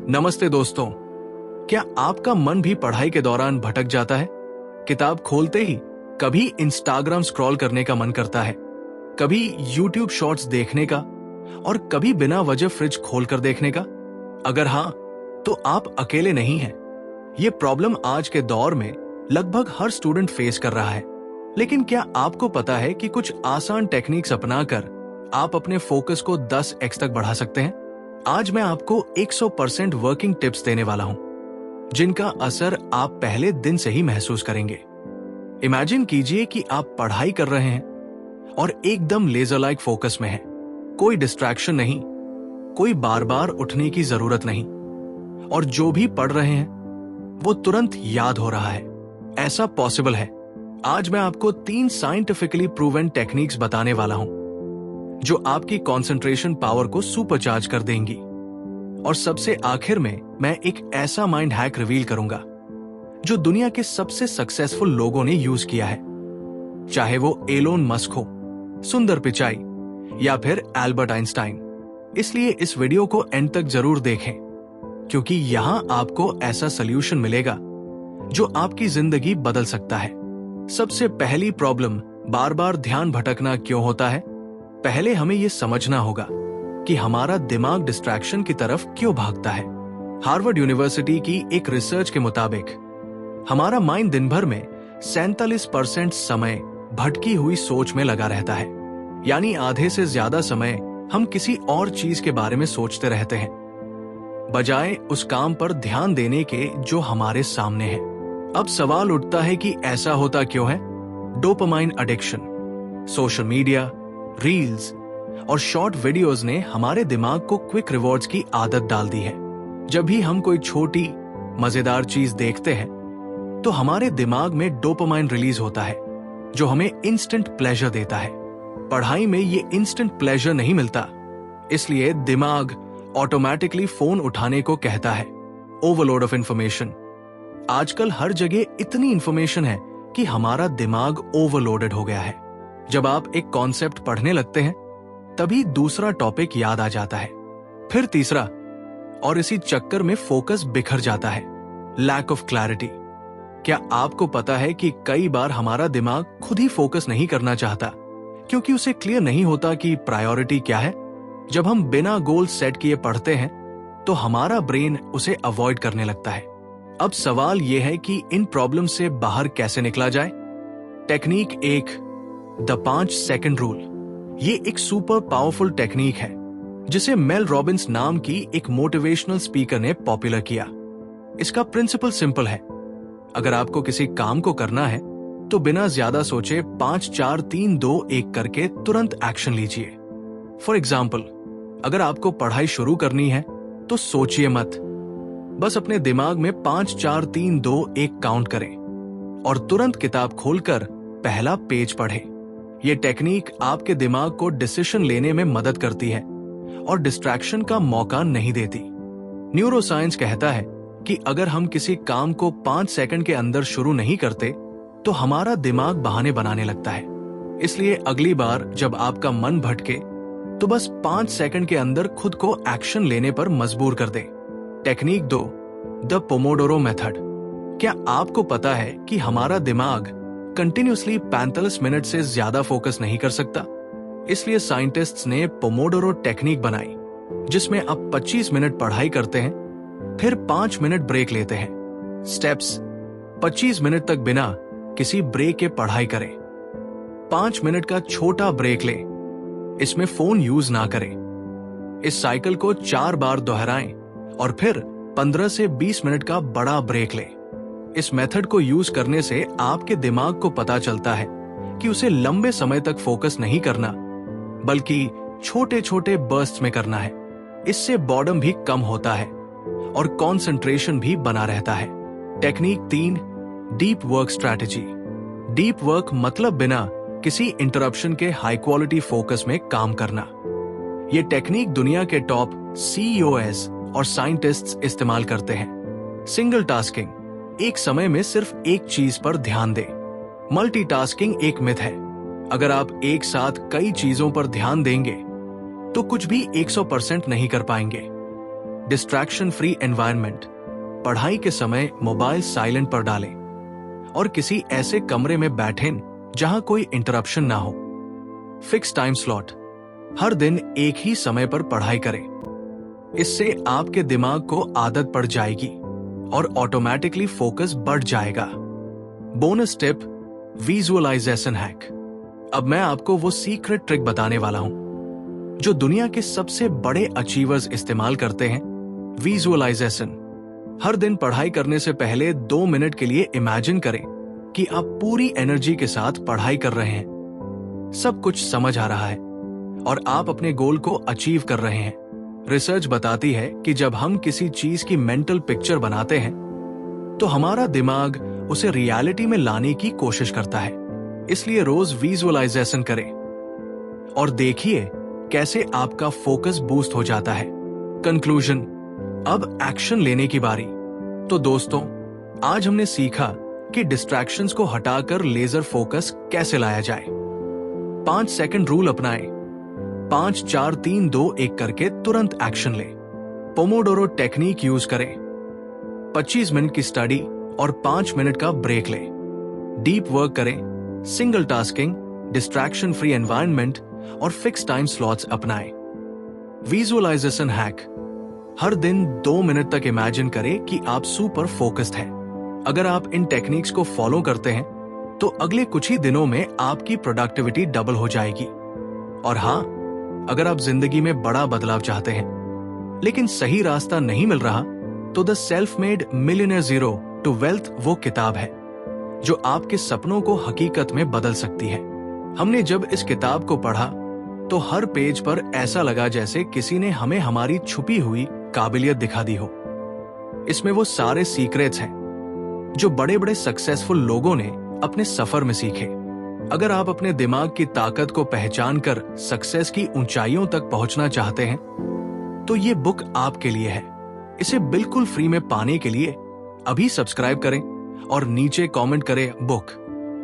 नमस्ते दोस्तों, क्या आपका मन भी पढ़ाई के दौरान भटक जाता है? किताब खोलते ही कभी इंस्टाग्राम स्क्रॉल करने का मन करता है, कभी यूट्यूब शॉर्ट्स देखने का और कभी बिना वजह फ्रिज खोलकर देखने का। अगर हाँ, तो आप अकेले नहीं हैं। ये प्रॉब्लम आज के दौर में लगभग हर स्टूडेंट फेस कर रहा है। लेकिन क्या आपको पता है कि कुछ आसान टेक्निक्स अपनाकर आप अपने फोकस को 10x तक बढ़ा सकते हैं? आज मैं आपको 100% वर्किंग टिप्स देने वाला हूं, जिनका असर आप पहले दिन से ही महसूस करेंगे। इमेजिन कीजिए कि आप पढ़ाई कर रहे हैं और एकदम लेजर लाइक फोकस में हैं। कोई डिस्ट्रैक्शन नहीं, कोई बार बार उठने की जरूरत नहीं, और जो भी पढ़ रहे हैं वो तुरंत याद हो रहा है। ऐसा पॉसिबल है। आज मैं आपको 3 साइंटिफिकली प्रूवन टेक्निक्स बताने वाला हूं, जो आपकी कंसंट्रेशन पावर को सुपरचार्ज कर देंगी। और सबसे आखिर में मैं एक ऐसा माइंड हैक रिवील करूंगा जो दुनिया के सबसे सक्सेसफुल लोगों ने यूज किया है, चाहे वो एलोन मस्क हो, सुंदर पिचाई या फिर एल्बर्ट आइंस्टाइन। इसलिए इस वीडियो को एंड तक जरूर देखें, क्योंकि यहां आपको ऐसा सॉल्यूशन मिलेगा जो आपकी जिंदगी बदल सकता है। सबसे पहली प्रॉब्लम, बार बार ध्यान भटकना क्यों होता है? पहले हमें यह समझना होगा कि हमारा दिमाग डिस्ट्रैक्शन की तरफ क्यों भागता है। हार्वर्ड यूनिवर्सिटी की एक रिसर्च के मुताबिक हमारा माइंड दिन भर में 47% समय भटकी हुई सोच में लगा रहता है। यानी आधे से ज्यादा समय हम किसी और चीज के बारे में सोचते रहते हैं, बजाय उस काम पर ध्यान देने के जो हमारे सामने है। अब सवाल उठता है कि ऐसा होता क्यों है? Dopamine addiction, social media, reels और शॉर्ट वीडियोस ने हमारे दिमाग को क्विक रिवॉर्ड्स की आदत डाल दी है। जब भी हम कोई छोटी मजेदार चीज देखते हैं तो हमारे दिमाग में डोपामाइन रिलीज होता है, जो हमें इंस्टेंट प्लेजर देता है। पढ़ाई में ये इंस्टेंट प्लेजर नहीं मिलता, इसलिए दिमाग ऑटोमेटिकली फोन उठाने को कहता है। Overload of information. आजकल हर जगह इतनी इंफॉर्मेशन है कि हमारा दिमाग ओवरलोडेड हो गया है। जब आप एक कॉन्सेप्ट पढ़ने लगते हैं तभी दूसरा टॉपिक याद आ जाता है, फिर तीसरा, और इसी चक्कर में फोकस बिखर जाता है। Lack of clarity. क्या आपको पता है कि कई बार हमारा दिमाग खुद ही फोकस नहीं करना चाहता, क्योंकि उसे क्लियर नहीं होता कि प्रायोरिटी क्या है? जब हम बिना गोल सेट किए पढ़ते हैं तो हमारा ब्रेन उसे अवॉइड करने लगता है। अब सवाल यह है कि इन प्रॉब्लम से बाहर कैसे निकला जाए? Technique 1, the 5 second rule. ये एक सुपर पावरफुल टेक्निक है जिसे मेल रॉबिन्स नाम की एक मोटिवेशनल स्पीकर ने पॉपुलर किया। इसका प्रिंसिपल सिंपल है। अगर आपको किसी काम को करना है तो बिना ज्यादा सोचे 5 4 3 2 1 करके तुरंत एक्शन लीजिए। फॉर एग्जाम्पल, अगर आपको पढ़ाई शुरू करनी है तो सोचिए मत, बस अपने दिमाग में 5 4 3 2 1 काउंट करें और तुरंत किताब खोलकर पहला पेज पढ़ें। यह टेक्निक आपके दिमाग को डिसीजन लेने में मदद करती है और डिस्ट्रैक्शन का मौका नहीं देती। न्यूरोसाइंस कहता है कि अगर हम किसी काम को 5 सेकंड के अंदर शुरू नहीं करते तो हमारा दिमाग बहाने बनाने लगता है। इसलिए अगली बार जब आपका मन भटके तो बस 5 सेकंड के अंदर खुद को एक्शन लेने पर मजबूर कर दें। Technique 2, the Pomodoro method. क्या आपको पता है कि हमारा दिमाग कंटिन्यूअसली 45 मिनट से ज्यादा फोकस नहीं कर सकता? इसलिए साइंटिस्ट्स ने पोमोडोरो टेक्निक बनाई, जिसमें आप 25 मिनट पढ़ाई करते हैं, फिर 5 मिनट ब्रेक लेते हैं। स्टेप्स: 25 मिनट तक बिना किसी ब्रेक के पढ़ाई करें, 5 मिनट का छोटा ब्रेक लें, इसमें फोन यूज ना करें। इस साइकिल को 4 बार दोहराएं और फिर 15 से 20 मिनट का बड़ा ब्रेक लें। इस मेथड को यूज करने से आपके दिमाग को पता चलता है कि उसे लंबे समय तक फोकस नहीं करना, बल्कि छोटे छोटे बर्स्ट्स में करना है। इससे बॉर्डम भी कम होता है और कंसंट्रेशन भी बना रहता है। Technique 3, deep work strategy. Deep work मतलब बिना किसी इंटरप्शन के हाई क्वालिटी फोकस में काम करना। यह टेक्निक दुनिया के टॉप CEOs और साइंटिस्ट्स इस्तेमाल करते हैं। सिंगल टास्किंग, एक समय में सिर्फ एक चीज पर ध्यान दें। मल्टीटास्किंग एक मिथ है। अगर आप एक साथ कई चीजों पर ध्यान देंगे तो कुछ भी 100% नहीं कर पाएंगे। डिस्ट्रैक्शन फ्री एनवायरनमेंट, पढ़ाई के समय मोबाइल साइलेंट पर डालें और किसी ऐसे कमरे में बैठें जहां कोई इंटरप्शन ना हो। फिक्स टाइम स्लॉट, हर दिन एक ही समय पर पढ़ाई करें। इससे आपके दिमाग को आदत पड़ जाएगी और ऑटोमेटिकली फोकस बढ़ जाएगा। Bonus tip, visualisation hack. अब मैं आपको वो सीक्रेट ट्रिक बताने वाला हूं जो दुनिया के सबसे बड़े अचीवर्स इस्तेमाल करते हैं, विजुअलाइजेशन। हर दिन पढ़ाई करने से पहले 2 मिनट के लिए इमेजिन करें कि आप पूरी एनर्जी के साथ पढ़ाई कर रहे हैं, सब कुछ समझ आ रहा है और आप अपने गोल को अचीव कर रहे हैं। रिसर्च बताती है कि जब हम किसी चीज की मेंटल पिक्चर बनाते हैं तो हमारा दिमाग उसे रियलिटी में लाने की कोशिश करता है। इसलिए रोज विजुअलाइजेशन करें और देखिए कैसे आपका फोकस बूस्ट हो जाता है। कंक्लूजन, अब एक्शन लेने की बारी। तो दोस्तों, आज हमने सीखा कि डिस्ट्रैक्शंस को हटाकर लेजर फोकस कैसे लाया जाए। 5 सेकंड रूल अपनाएं, 5 4 3 2 1 करके तुरंत एक्शन लें। पोमोडोरो टेक्निक यूज करें, 25 मिनट की स्टडी और 5 मिनट का ब्रेक लें। डीप वर्क करें, single tasking, distraction free environment और फिक्स टाइम स्लॉट्स अपनाएं। विजुअलाइजेशन हैक, हर दिन 2 मिनट तक इमेजिन करें कि आप सुपर फोकस्ड हैं। अगर आप इन टेक्निक्स को फॉलो करते हैं तो अगले कुछ ही दिनों में आपकी प्रोडक्टिविटी डबल हो जाएगी। और हाँ, अगर आप जिंदगी में बड़ा बदलाव चाहते हैं लेकिन सही रास्ता नहीं मिल रहा, तो the self made millionaire zero to wealth वो किताब है जो आपके सपनों को हकीकत में बदल सकती है। हमने जब इस किताब को पढ़ा तो हर पेज पर ऐसा लगा जैसे किसी ने हमें हमारी छुपी हुई काबिलियत दिखा दी हो। इसमें वो सारे सीक्रेट्स हैं जो बड़े बड़े सक्सेसफुल लोगों ने अपने सफर में सीखे। अगर आप अपने दिमाग की ताकत को पहचान कर सक्सेस की ऊंचाइयों तक पहुंचना चाहते हैं तो ये बुक आपके लिए है। इसे बिल्कुल फ्री में पाने के लिए अभी सब्सक्राइब करें और नीचे कमेंट करें बुक।